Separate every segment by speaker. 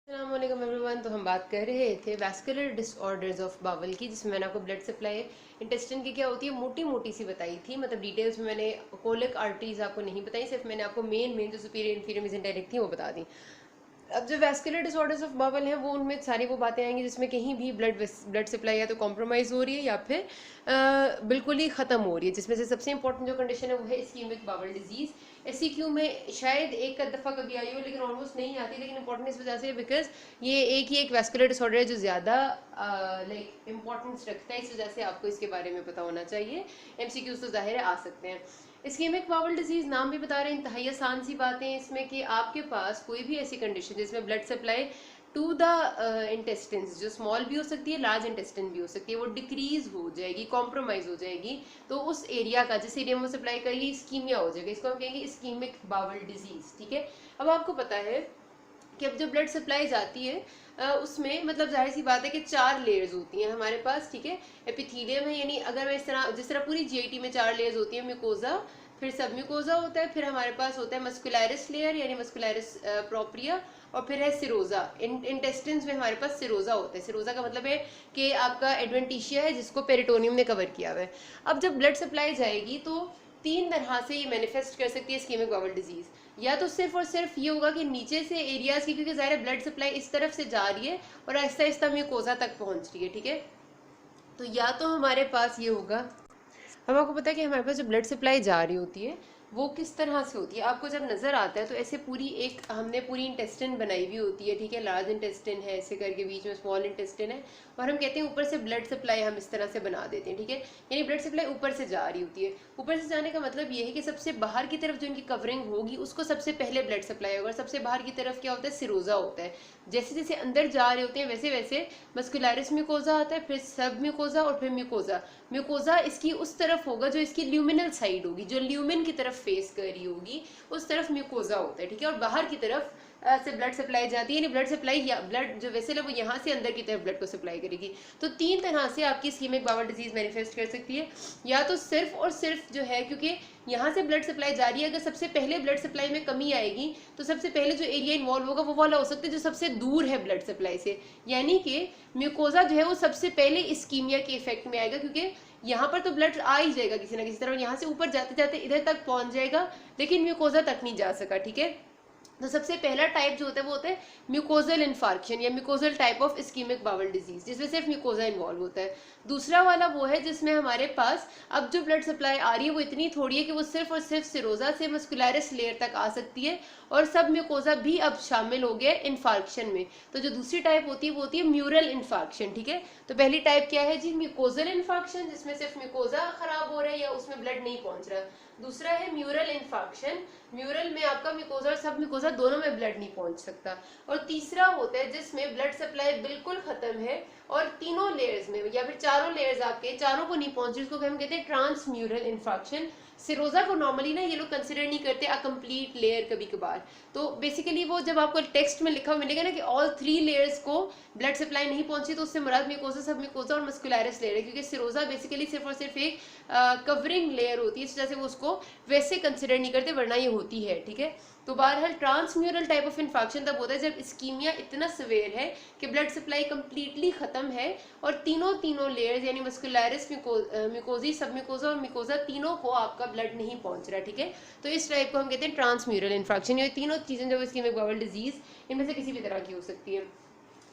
Speaker 1: अस्सलाम वालेकुम एवरीवन। तो हम बात कर रहे थे वैस्कुलर डिसऑर्डर्स ऑफ बावल की, जिसमें मैंने आपको ब्लड सप्लाई इंटेस्टाइन की क्या होती है मोटी मोटी सी बताई थी। मतलब डिटेल्स में मैंने कोलिक आर्टरीज आपको नहीं बताई, सिर्फ मैंने आपको मेन मेन जो सुपीरियर इन्फीरियर मेसेंटेरिक थी वो बता दी। अब जो वैस्कुलर डिसऑर्डर्स ऑफ बावल हैं वो उनमें सारी वो बातें आएंगी जिसमें कहीं भी ब्लड सप्लाई या तो कॉम्प्रोमाइज़ हो रही है या फिर बिल्कुल ही ख़त्म हो रही है। जिसमें से सबसे इंपॉर्टेंट जो कंडीशन है वो है इस्कीमिक बावल डिजीज़। SCQ में शायद एक दफ़ा कभी आई हो लेकिन ऑलमोस्ट नहीं आती, लेकिन इंपॉर्टेंट इस वजह से बिकॉज ये एक ही एक वैस्कुलर डिसऑर्डर है जो ज़्यादा लाइक इंपॉर्टेंस रखता है, इस वजह से आपको इसके बारे में पता होना चाहिए। MCQs तो जाहिर है आ सकते हैं। इस्कीमिक बावल डिजीज नाम भी बता रहे हैं, इंतहाई आसान सी बातें हैं इसमें कि आपके पास कोई भी ऐसी कंडीशन जिसमें ब्लड सप्लाई टू द इंटेस्टिन्स, जो स्मॉल भी हो सकती है लार्ज इंटेस्टिन भी हो सकती है, वो डिक्रीज हो जाएगी, कॉम्प्रोमाइज हो जाएगी, तो उस एरिया का जिस एरिया में वो सप्लाई करेगी इस्कीमिया हो जाएगा। इसको हम कहेंगे इस्कीमिक बावल डिजीज। ठीक है, अब आपको पता है कि अब जो ब्लड सप्लाई जाती है उसमें मतलब जाहिर सी बात है कि 4 लेयर्स होती हैं हमारे पास। ठीक है, एपिथीलियम है, यानी अगर मैं इस तरह जिस तरह पूरी GIT में 4 लेयर्स होती है, म्यूकोजा, फिर सब म्यूकोजा होता है, फिर हमारे पास होता है मस्कुलैरिस लेयर यानी मस्कुलैरिस प्रोप्रिया, और फिर है सिरोजा। इंटेस्टिन्स में हमारे पास सिरोजा होता है। सिरोजा का मतलब है कि आपका एडवेंटिशिया है जिसको पेरिटोनियम ने कवर किया हुआ है। अब जब ब्लड सप्लाई जाएगी तो 3 तरह से ये मैनिफेस्ट कर सकती है इस्कीमिक बावल डिजीज। या तो सिर्फ और सिर्फ ये होगा कि नीचे से एरियाज की, क्योंकि ज़ाहिर ब्लड सप्लाई इस तरफ से जा रही है और आहिस्ता आहिस्ता म्यूकोजा तक पहुंच रही है। ठीक है, तो या तो हमारे पास ये होगा, हम आपको पता है कि हमारे पास जो ब्लड सप्लाई जा रही होती है वो किस तरह से होती है। आपको जब नज़र आता है तो ऐसे पूरी एक हमने पूरी इंटेस्टिन बनाई हुई होती है। ठीक है, लार्ज इंटेस्टिन है ऐसे करके, बीच में स्मॉल इंटेस्टिन है, और हम कहते हैं ऊपर से ब्लड सप्लाई हम इस तरह से बना देते हैं। ठीक है, यानी ब्लड सप्लाई ऊपर से जा रही होती है। ऊपर से जाने का मतलब ये है कि सबसे बाहर की तरफ जो इनकी कवरिंग होगी उसको सबसे पहले ब्लड सप्लाई होगा, और सबसे बाहर की तरफ क्या होता है, सिरोजा होता है। जैसे जैसे अंदर जा रहे होते हैं वैसे वैसे मस्कुलैरिस म्यूकोजा आता है, फिर सब म्यूकोजा, और फिर म्यूकोजा। म्यूकोजा इसकी उस तरफ होगा जो इसकी ल्यूमिनल साइड होगी, जो ल्यूमिन की तरफ फेस कर रही होगी उस तरफ म्यूकोजा होता है। ठीक है, और बाहर की तरफ से ब्लड सप्लाई जाती है, यानी ब्लड सप्लाई या ब्लड जो वेसल है वो यहाँ से अंदर की तरफ ब्लड को सप्लाई करेगी। तो 3 तरह से आपकी इस्कीमिक बावल डिजीज मैनिफेस्ट कर सकती है। या तो सिर्फ और सिर्फ जो है, क्योंकि यहाँ से ब्लड सप्लाई जा रही है, अगर सबसे पहले ब्लड सप्लाई में कमी आएगी तो सबसे पहले जो एरिया इन्वॉल्व होगा वो वाला हो सकता है जो सबसे दूर है ब्लड सप्लाई से, यानी कि म्यूकोजा जो है वो सबसे पहले इस्कीमिया के इफेक्ट में आएगा, क्योंकि यहाँ पर तो ब्लड आ ही जाएगा किसी ना किसी तरह, यहाँ से ऊपर जाते जाते इधर तक पहुंच जाएगा लेकिन म्यूकोजा तक नहीं जा सका। ठीक है, तो सबसे पहला टाइप जो होता है वो होता है म्यूकोजल इन्फार्क्शन या mucosal type of ischemic bowel disease, जिसमें सिर्फ म्यूकोजा इन्वॉल्व होता है। दूसरा वाला वो है जिसमें हमारे पास अब जो ब्लड सप्लाई आ रही है वो इतनी थोड़ी है कि वो सिर्फ और सिर्फ सिरोजा से मस्कुलैरिस लेयर तक आ सकती है, और सब म्यूकोजा भी अब शामिल हो गया इन्फार्क्शन में। तो जो दूसरी टाइप होती है वो होती है म्यूरल इन्फार्क्शन। ठीक है, तो पहली टाइप क्या है जी, म्यूकोजल इन्फार्क्शन, जिसमें सिर्फ म्यूकोजा खराब हो रहा है या उसमें ब्लड नहीं पहुंच रहा। दूसरा है म्यूरल इन्फार्क्शन, म्यूरल में आपका म्यूकोजा और सब म्यूकोजा दोनों में ब्लड नहीं पहुंच सकता। और तीसरा होता है जिसमें ब्लड सप्लाई बिल्कुल खत्म है और तीनों लेयर्स में या फिर चारों लेयर्स आपके चारों को नहीं पहुंच रही, उसको हम कहते हैं ट्रांस म्यूरल इन्फार्क्शन। सिरोजा को नॉर्मली ना ये लोग कंसिडर नहीं करते अ कंप्लीट लेयर कभी कभार। तो बेसिकली वो जब आपको टेक्स्ट में लिखा हुआ मिलेगा ना कि ऑल 3 लेयर्स को ब्लड सप्लाई नहीं पहुंची, तो उससे मुराद म्यूकोजा, सब म्यूकोजा और मस्कुलैरिस लेयर है, क्योंकि सिरोजा बेसिकली सिर्फ और सिर्फ एक कवरिंग लेयर होती है, इस वजह से वो उसको वैसे कंसिडर नहीं करते, वरना ये होती है। ठीक है, तो बहरहाल ट्रांसम्यूरल टाइप ऑफ इन्फेक्शन तब होता है जब इस्कीमिया इतना सवेयर है कि ब्लड सप्लाई कंप्लीटली खत्म है और तीनों लेयर्स यानी मस्कुलैरिस, म्यूकोजी, सब म्यूकोजा और म्यूकोजा तीनों को आपका ब्लड नहीं पहुंच रहा। ठीक है, तो इस टाइप को हम कहते हैं ट्रांसम्यूरल इन्फेक्शन। ये तीनों चीजें जो इस्कीमिक बावल डिजीज इनमें से किसी भी तरह की हो सकती है।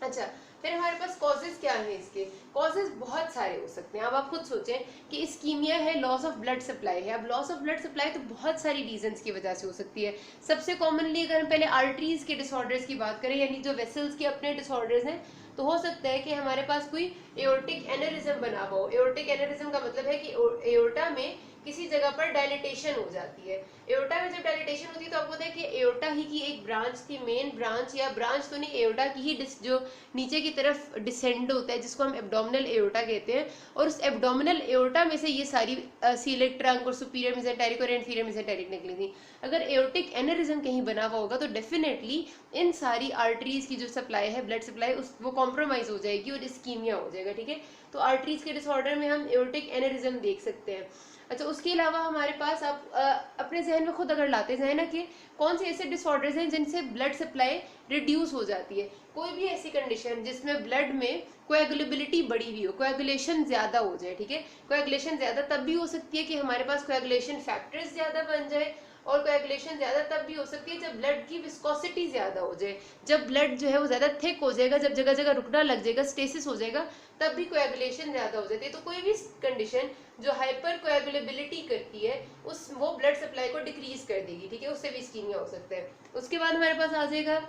Speaker 1: अच्छा, फिर हमारे पास कॉजेज क्या है इसके? कॉजेज बहुत सारे हो सकते हैं। अब आप खुद सोचें कि इस्कीमिया है, लॉस ऑफ ब्लड सप्लाई है। अब लॉस ऑफ ब्लड सप्लाई तो बहुत सारी रीजंस की वजह से हो सकती है। सबसे कॉमनली अगर हम पहले आर्टरीज के डिसऑर्डर्स की बात करें, यानी जो वेसल्स के अपने डिसऑर्डर्स हैं, तो हो सकता है कि हमारे पास कोई एओर्टिक एनेरिज्म बना हुआ हो। एओर्टिक एनेरिज्म का मतलब है कि एओर्टा में किसी जगह पर डायलिटेशन हो जाती है। एओर्टा में जब डायलिटेशन होती है तो आपको पता है कि एओर्टा ही की एक ब्रांच थी, मेन ब्रांच, या ब्रांच तो नहीं, एओर्टा की ही जो नीचे की तरफ डिसेंड होता है जिसको हम एब्डोमिनल एओर्टा कहते हैं, और उस एब्डोमिनल एओर्टा में से ये सारी सीलिक ट्रंक और सुपीरियर मेसेंटेरिक और इन्फीरियर मेसेंटेरिक निकली थी। अगर एओर्टिक एनेरिज्म कहीं बना हुआ होगा तो डेफिनेटली इन सारी आर्टरीज की जो सप्लाई है, ब्लड सप्लाई, उस वो कॉम्प्रोमाइज हो जाएगी और इस्कीमिया हो जाएगा। ठीक है, तो आर्टरीज के डिसऑर्डर में हम एओर्टिक एनेरिज्म देख सकते हैं। अच्छा, उसके अलावा हमारे पास आप अपने जहन में खुद अगर लाते हैं ना कि कौन से ऐसे डिसऑर्डर्स हैं जिनसे ब्लड सप्लाई रिड्यूस हो जाती है, कोई भी ऐसी कंडीशन जिसमें ब्लड में कोएगुलेबिलिटी बढ़ी हुई हो, कोएगुलेशन ज्यादा हो जाए, ठीक है, कोएगुलेशन ज्यादा तब भी हो सकती है कि हमारे पास कोएगुलेशन फैक्टर्स ज्यादा बन जाए, और कोएगुलेशन ज्यादा तब भी हो सकती है जब ब्लड की विस्कोसिटी ज्यादा हो जाए, जब ब्लड जो है वो ज्यादा थिक हो जाएगा, जब जगह जगह रुकना लग जाएगा, स्टेसिस हो जाएगा, तब भी कोएगुलेशन ज्यादा हो जाती है। तो कोई भी कंडीशन जो हाइपर कोएगुलेबिलिटी करती है उस वो ब्लड सप्लाई को डिक्रीज कर देगी, ठीक है, उससे भी इस्कीमिया हो सकता है। उसके बाद हमारे पास आ जाएगा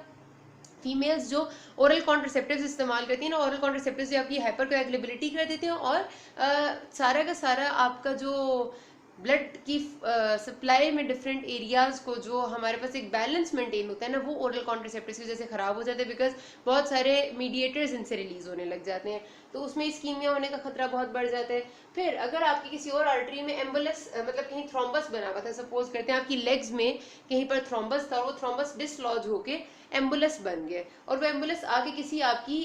Speaker 1: फीमेल्स जो ओरल कॉन्ट्रासेप्टिव्स इस्तेमाल करती हैं ना, ओरल कॉन्ट्रासेप्टिव्स जो आपकी हाइपर कोएगुलेबिलिटी कर देते हैं और सारा का सारा आपका जो ब्लड की सप्लाई में डिफरेंट एरियाज को जो हमारे पास एक बैलेंस मेंटेन होता है ना, वो ओरल कॉन्ट्रासेप्टिव्स की वजह से खराब हो जाता है, बिकॉज बहुत सारे मीडिएटर्स इनसे रिलीज होने लग जाते हैं, तो उसमें इस्कीमिया होने का खतरा बहुत बढ़ जाता है। फिर अगर आपकी किसी और आर्टरी में एम्बुलस मतलब कहीं थ्रोम्बस बना हुआ था, सपोज करते हैं आपकी लेग्स में कहीं पर थ्रोम्बस था, वो थ्रोम्बस डिसलॉज होके एम्बुलस बन गए और वो एम्बुलस आके किसी आपकी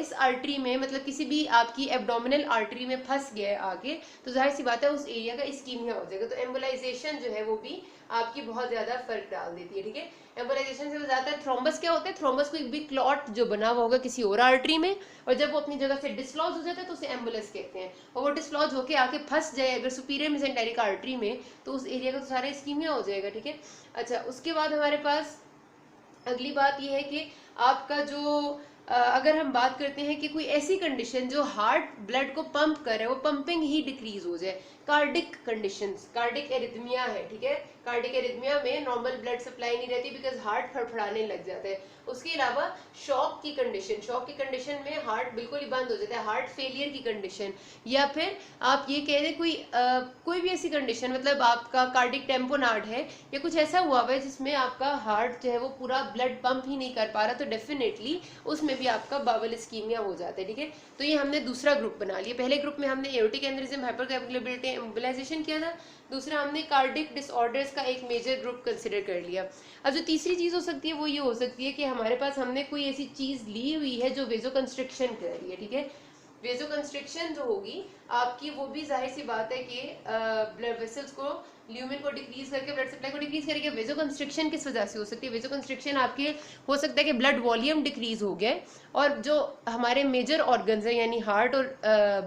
Speaker 1: इस आर्टरी में मतलब किसी भी आपकी एब्डोमिनल आर्टरी में फंस गया है आगे, तो जाहिर सी बात है उस एरिया का इस्कीमिया हो जाएगा। तो एम्बुलाइजेशन जो है वो भी आपकी बहुत ज्यादा फर्क डाल देती है, ठीक है। एम्बुलाइजेशन से ज्यादा थ्रोम्बस क्या होता है, थ्रोम्बस को एक बिग क्लॉट जो बना हुआ होगा किसी और आर्टरी में, और जब वो अपनी जगह से डिसलॉज हो जाता है तो उसे एम्बुलस कहते हैं, और वो डिसलॉज होके आके फंस जाए अगर सुपीरियर मेसेंटेरिक आर्टरी में, तो उस एरिया का तो सारा इस्कीमिया हो जाएगा, ठीक है। अच्छा, उसके बाद हमारे पास अगली बात यह है कि आपका जो अगर हम बात करते हैं कि कोई ऐसी कंडीशन जो हार्ट ब्लड को पंप कर रहा है, वो पंपिंग ही डिक्रीज हो जाए, कार्डिक कंडीशंस, कार्डिक एरिथमिया है, ठीक है, कार्डिक एरिथमिया में नॉर्मल ब्लड सप्लाई नहीं रहती बिकॉज हार्ट फड़फड़ाने लग जाता है। उसके अलावा शॉक की कंडीशन, शॉक की कंडीशन में हार्ट बिल्कुल ही बंद हो जाता है, हार्ट फेलियर की कंडीशन, या फिर आप ये कह दें कोई भी ऐसी कंडीशन मतलब आपका कार्डिक टेम्पोनार्ड है या कुछ ऐसा हुआ है जिसमें आपका हार्ट जो है वो पूरा ब्लड पंप ही नहीं कर पा रहा, तो डेफिनेटली उसमें भी आपका बावल इस्कीमिया हो जाता है, ठीक है। तो ये हमने दूसरा ग्रुप बना लिया। पहले ग्रुप में हमने एओर्टिक एनेरिज्म, हाइपरकोएगुलेबिलिटी, एम्बुलाइजेशन किया था, दूसरा हमने कार्डिक डिसऑर्डर्स का एक मेजर ग्रुप कंसिडर कर लिया। अब जो तीसरी चीज हो सकती है वो ये हो सकती है कि हमारे पास हमने कोई ऐसी चीज ली हुई है जो वेजो कंस्ट्रिक्शन कर रही है, ठीक है। वेजो कंस्ट्रिक्शन जो होगी आपकी, वो भी जाहिर सी बात है कि ब्लड वेसल्स को, ल्यूमिन को डिक्रीज करके ब्लड सप्लाई को डिक्रीज करेगी। वेजो कंस्ट्रिक्शन किस वजह से हो सकती है, वेजो कंस्ट्रिक्शन आपके हो सकता है कि ब्लड वॉल्यूम डिक्रीज हो गया और जो हमारे मेजर ऑर्गन्स है यानी हार्ट और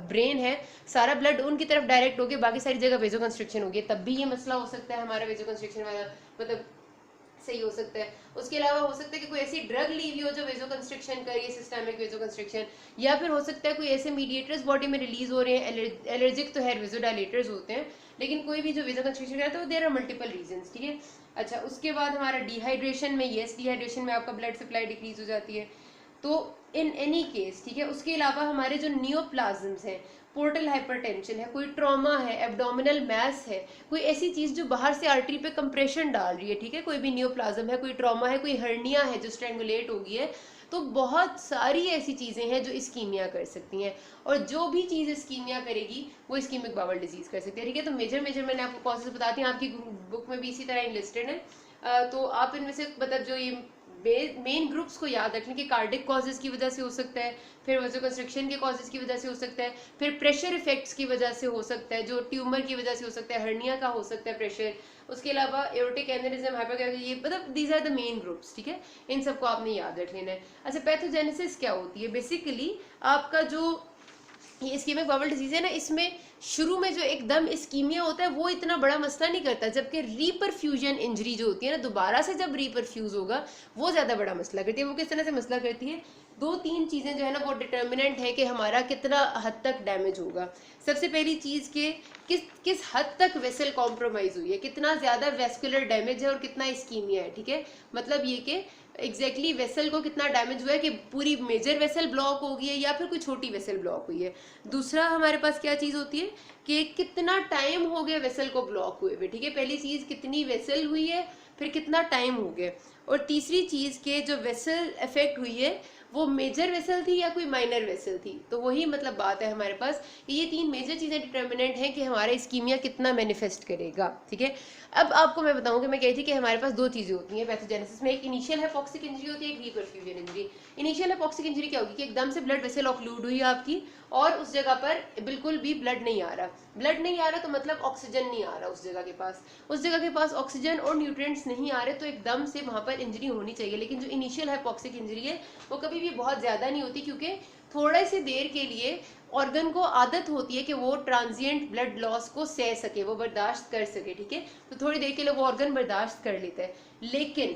Speaker 1: ब्रेन है, सारा ब्लड उनकी तरफ डायरेक्ट हो गया, बाकी सारी जगह वेजो कंस्ट्रिक्शन हो गया, तब भी ये मसला हो सकता है हमारा वेजो कंस्ट्रिक्शन वाला, मतलब सही हो सकता है। उसके अलावा हो सकता है कि कोई ऐसी ड्रग ली हुई हो जो वेजो कंस्ट्रिक्शन कर रही है, सिस्टमिक वेजो कंस्ट्रिक्शन, या फिर हो सकता है कोई ऐसे मीडिएटर्स बॉडी में रिलीज हो रहे हैं, एलर्जिक तो है, वेजोडाइलेटर्स होते हैं, लेकिन कोई भी जो वेजो कंस्ट्रिक्शन करता है तो देयर आर मल्टीपल रीजंस, ठीक है। अच्छा, उसके बाद हमारा डिहाइड्रेशन में, यस डिहाइड्रेशन में आपका ब्लड सप्लाई डिक्रीज हो जाती है, तो इन एनी केस, ठीक है। उसके अलावा हमारे जो नियोप्लाज्म्स हैं, पोर्टल हाइपरटेंशन है, कोई ट्रॉमा है, एब्डोमिनल मैस है, कोई ऐसी चीज जो बाहर से आर्टरी पे कंप्रेशन डाल रही है, ठीक है, कोई भी नियोप्लाज्म है, कोई ट्रॉमा है, कोई हर्निया है जो स्ट्रेंगुलेट हो गई है, तो बहुत सारी ऐसी चीजें हैं जो इस्कीमिया कर सकती हैं, और जो भी चीज इस्कीमिया करेगी वो इस्कीमिक बावल डिजीज कर सकती है, ठीक है। तो मेजर मेजर मैंने आपको कॉजेज बताती हूँ, आपकी बुक में भी इसी तरह लिस्टेड है, तो आप इनमें से मतलब जो ये मेन ग्रुप्स को याद रखने के, कार्डिक कॉजेज की वजह से हो सकता है, फिर वेजो कंस्ट्रिक्शन के कॉजेज की वजह से हो सकता है, फिर प्रेशर इफेक्ट्स की वजह से हो सकता है, जो ट्यूमर की वजह से हो सकता है, हर्निया का हो सकता है प्रेशर, उसके अलावा एओर्टिक एनेरिज्म, हाइपरकोएगुलेशन, ये मतलब these are the main groups, ठीक है, इन सबको आपने याद रख लेना है। अच्छा, पैथोजेनेसिस क्या होती है, बेसिकली आपका जो ये इस्कीमिक बावल डिजीज है ना, इसमें शुरू में जो एकदम इस्कीमिया होता है वो इतना बड़ा मसला नहीं करता, जबकि रीपरफ्यूजन इंजरी जो होती है ना, दोबारा से जब रीपरफ्यूज होगा वो ज्यादा बड़ा मसला करती है। वो किस तरह से मसला करती है, दो तीन चीजें जो है ना वो डिटर्मिनेंट है कि हमारा कितना हद तक डैमेज होगा। सबसे पहली चीज के किस किस हद तक वेसल कॉम्प्रोमाइज हुई है, कितना ज्यादा वेस्कुलर डैमेज है और कितना इस्कीमिया है, ठीक है, मतलब ये कि एग्जैक्टली वेसल को कितना डैमेज हुआ है कि पूरी मेजर वेसल ब्लॉक हो गई है या फिर कोई छोटी वेसल ब्लॉक हुई है। दूसरा हमारे पास क्या चीज होती है कि कितना टाइम हो गया वेसल को ब्लॉक हुए हुए, ठीक है, पहली चीज कितनी वेसल हुई है, फिर कितना टाइम हो गया, और तीसरी चीज़ के जो वेसल इफेक्ट हुई है वो मेजर वेसल थी या कोई माइनर वेसल थी। तो वही मतलब बात है हमारे पास कि ये तीन मेजर चीज़ें डिटर्मिनेंट हैं कि हमारा इस्कीमिया कितना मैनिफेस्ट करेगा। ठीक है, अब आपको मैं बताऊं कि मैं कही थी कि हमारे पास दो चीज़ें होती हैं पैथोजेनेसिस में, एक इनिशियल हाइपोक्सिक इंजरी होती है, एक reperfusion injury. Initial hypoxic injury क्या होगी कि एकदम से ब्लड वेसल ऑक्लूड हुई आपकी और उस जगह पर बिल्कुल भी ब्लड नहीं आ रहा। ब्लड नहीं आ रहा तो मतलब ऑक्सीजन नहीं आ रहा उस जगह के पास ऑक्सीजन और न्यूट्रिएंट्स नहीं आ रहे, तो एकदम से वहां पर इंजरी होनी चाहिए। लेकिन जो इनिशियल हाइपोक्सिक इंजरी है वो कभी भी बहुत ज्यादा नहीं होती, क्योंकि थोड़े से देर के लिए ऑर्गन को आदत होती है कि वो ट्रांजिएंट ब्लड लॉस को सह सके, वो बर्दाश्त कर सके। ठीक है, तो थोड़ी देर के लिए वो ऑर्गन बर्दाश्त कर लेता है। लेकिन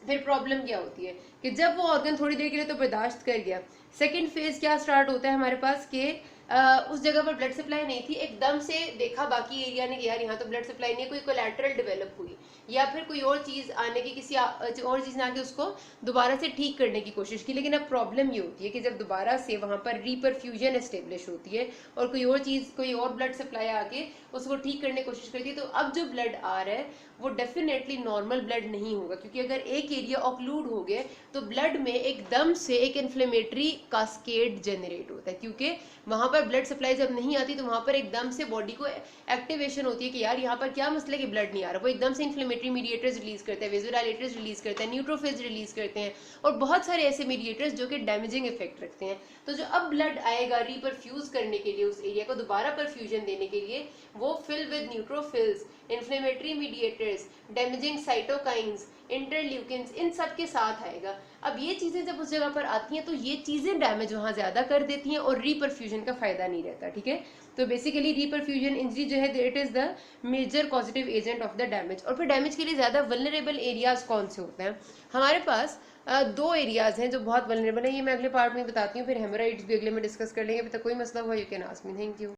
Speaker 1: फिर प्रॉब्लम क्या होती है कि जब वो ऑर्गन थोड़ी देर के लिए तो बर्दाश्त कर गया, सेकंड फेज क्या स्टार्ट होता है हमारे पास कि उस जगह पर ब्लड सप्लाई नहीं थी, एकदम से देखा बाकी एरिया ने कि यार यहाँ तो ब्लड सप्लाई नहीं है, कोई कोलैटरल डेवलप हुई या फिर कोई और चीज़ आने की, किसी और चीज़ ने आके उसको दोबारा से ठीक करने की कोशिश की। लेकिन अब प्रॉब्लम ये होती है कि जब दोबारा से वहाँ पर रीपरफ्यूजन एस्टेब्लिश होती है और कोई और चीज़, कोई और ब्लड सप्लाई आके उसको ठीक करने की कोशिश करती है, तो अब जो ब्लड आ रहा है वो डेफिनेटली नॉर्मल ब्लड नहीं होगा, क्योंकि अगर एक एरिया ऑक्लूड हो गया तो ब्लड में एकदम से एक इन्फ्लेमेटरी कास्केड जनरेट होता है, क्योंकि वहां पर ब्लड सप्लाई जब नहीं आती तो वहां पर एकदम से बॉडी को एक्टिवेशन होती है कि यार यहाँ पर क्या मसला है कि ब्लड नहीं आ रहा। वो एकदम से इन्फ्लेमेटरी मीडिएटर्स रिलीज करते हैं, वेज़ोडाइलेटर्स रिलीज करते हैं, न्यूट्रोफिल्स रिलीज करते हैं और बहुत सारे ऐसे मीडिएटर्स जो कि डैमेजिंग इफेक्ट रखते हैं। तो जो अब ब्लड आएगा रीपरफ्यूज करने के लिए, उस एरिया को दोबारा परफ्यूजन देने के लिए, वो fill with neutrophils, inflammatory mediators, damaging cytokines, interleukins, इन सब के साथ आएगा। अब ये चीजें जब उस जगह पर आती हैं तो ये चीजें डैमेज वहां ज्यादा कर देती हैं और रीपरफ्यूजन का फायदा नहीं रहता। ठीक है, तो बेसिकली रीपरफ्यूजन इंजरी जो है it is the major causative agent of the damage. और फिर डैमेज के लिए ज्यादा वल्नरेबल एरियाज कौन से होते हैं हमारे पास? दो एरियाज हैं जो बहुत वल्नरेबल है, ये मैं अगले पार्ट में बताती हूँ। फिर हेमोराइड्स भी अगले में डिस्कस कर लेंगे। अभी तक कोई मसला हुआ you can ask me. Thank you.